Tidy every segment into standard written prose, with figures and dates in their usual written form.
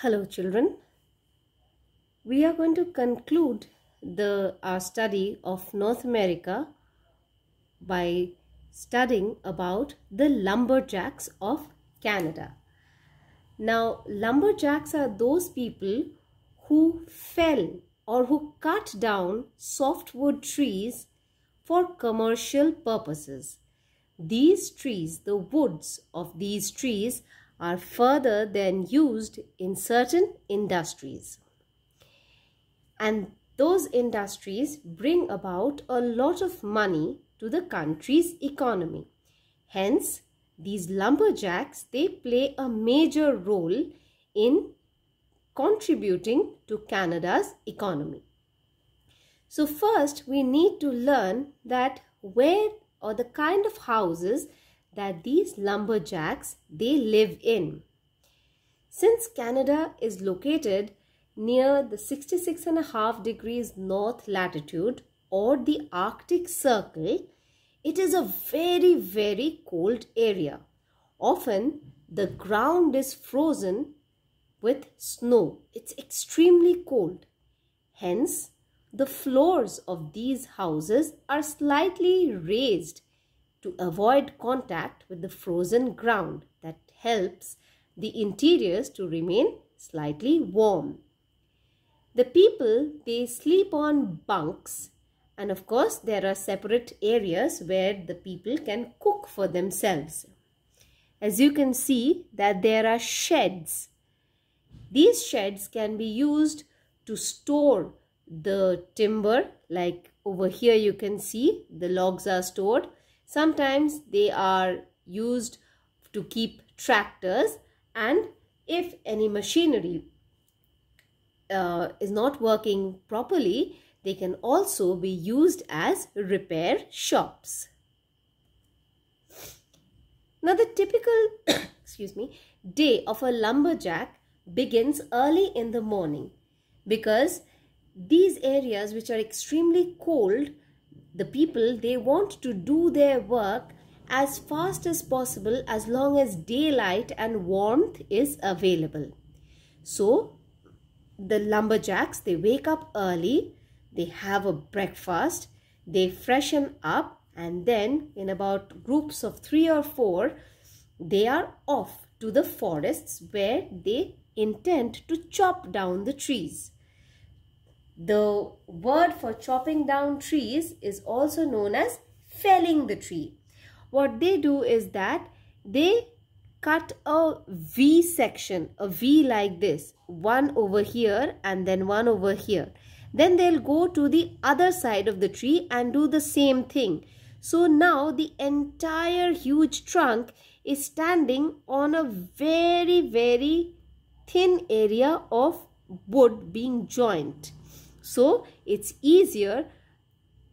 Hello children, we are going to conclude our study of North America by studying about the lumberjacks of Canada. Now lumberjacks are those people who fell or who cut down softwood trees for commercial purposes. These trees, the woods of these trees, are further then used in certain industries. And those industries bring about a lot of money to the country's economy. Hence, these lumberjacks, they play a major role in contributing to Canada's economy. So first, we need to learn that where or the kind of houses that these lumberjacks they live in. Since Canada is located near the 66.5 degrees north latitude or the Arctic Circle, it is a very cold area. Often the ground is frozen with snow. It's extremely cold. Hence, the floors of these houses are slightly raised to avoid contact with the frozen ground. That helps the interiors to remain slightly warm. The people, they sleep on bunks, and of course there are separate areas where the people can cook for themselves. As you can see that there are sheds. These sheds can be used to store the timber, like over here you can see the logs are stored. Sometimes they are used to keep tractors, and if any machinery is not working properly, they can also be used as repair shops. Now the typical day of a lumberjack begins early in the morning, because these areas which are extremely cold, the people, they want to do their work as fast as possible as long as daylight and warmth is available. So the lumberjacks, they wake up early, they have a breakfast, they freshen up, and then in about groups of 3 or 4, they are off to the forests where they intend to chop down the trees. The word for chopping down trees is also known as felling the tree. What they do is that they cut a V section, a V like this, one over here and then one over here. Then they'll go to the other side of the tree and do the same thing. So now the entire huge trunk is standing on a very thin area of wood being joined. So it's easier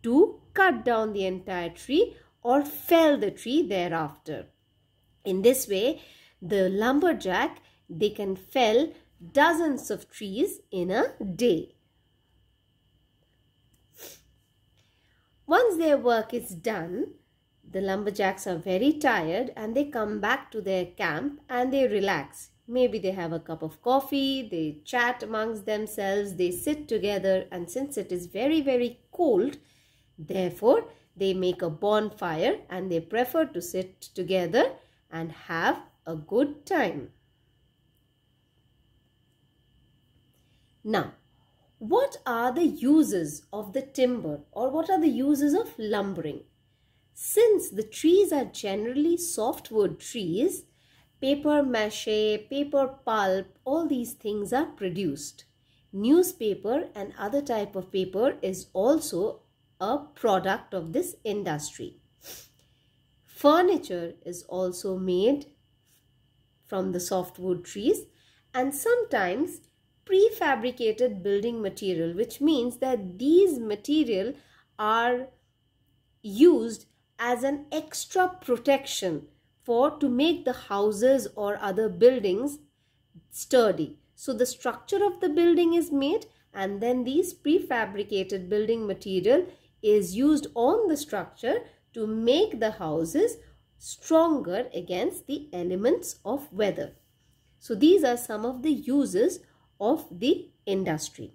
to cut down the entire tree or fell the tree thereafter. In this way, the lumberjack, they can fell dozens of trees in a day. Once their work is done, the lumberjacks are very tired and they come back to their camp and they relax. Maybe they have a cup of coffee, they chat amongst themselves, they sit together, and since it is very cold, therefore they make a bonfire and they prefer to sit together and have a good time. Now, what are the uses of the timber, or what are the uses of lumbering? Since the trees are generally softwood trees, paper mache, paper pulp, all these things are produced. Newspaper and other type of paper is also a product of this industry. Furniture is also made from the softwood trees, and sometimes prefabricated building material, which means that these material are used as an extra protection to make the houses or other buildings sturdy. So the structure of the building is made, and then these prefabricated building material is used on the structure to make the houses stronger against the elements of weather. So these are some of the uses of the industry.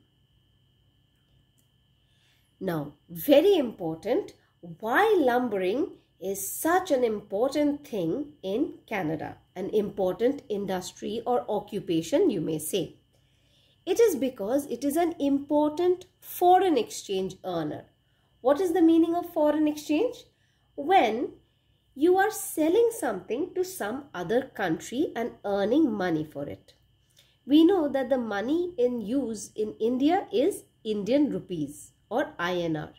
Now, very important, why lumbering is such an important thing in Canada, an important industry or occupation, you may say. It is because it is an important foreign exchange earner. What is the meaning of foreign exchange? When you are selling something to some other country and earning money for it. We know that the money in use in India is Indian rupees or INR.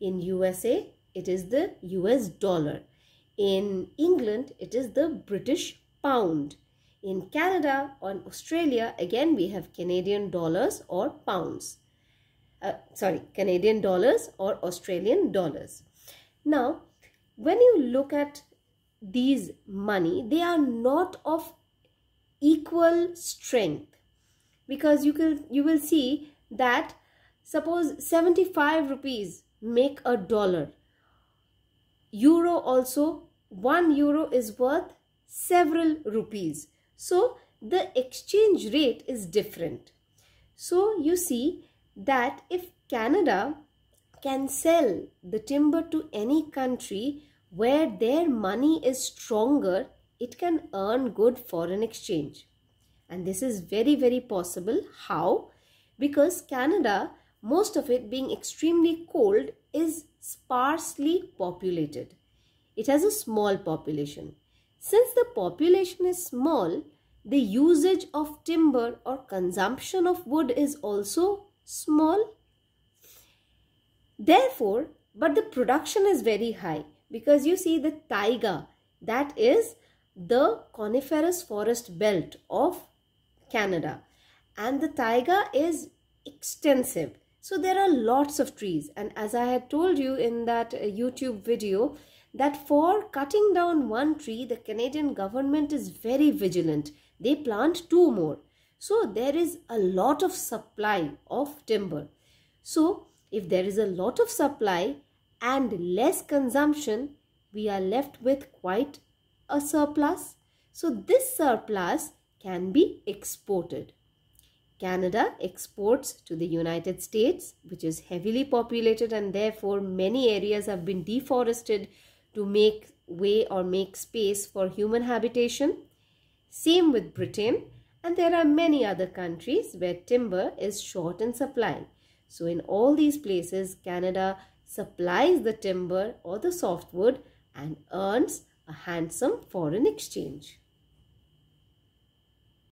In USA, it is the US dollar. In England, it is the British pound. In Canada or Australia, again we have Canadian dollars or pounds. Canadian dollars or Australian dollars. Now, when you look at these money, they are not of equal strength, because you will see that suppose 75 rupees make a dollar. Euro also, 1 euro is worth several rupees. So the exchange rate is different. So you see that if Canada can sell the timber to any country where their money is stronger, it can earn good foreign exchange. And this is very, very possible. How? Because Canada, most of it being extremely cold, is sparsely populated. It has a small population. Since the population is small, the usage of timber or consumption of wood is also small. Therefore, but the production is very high, because you see the taiga, that is the coniferous forest belt of Canada, and the taiga is extensive. So there are lots of trees, and as I had told you in that YouTube video, that for cutting down one tree, the Canadian government is very vigilant. They plant 2 more. So there is a lot of supply of timber. So if there is a lot of supply and less consumption, we are left with quite a surplus. So this surplus can be exported. Canada exports to the United States, which is heavily populated, and therefore many areas have been deforested to make way or make space for human habitation. Same with Britain, and there are many other countries where timber is short in supply. So in all these places, Canada supplies the timber or the softwood and earns a handsome foreign exchange.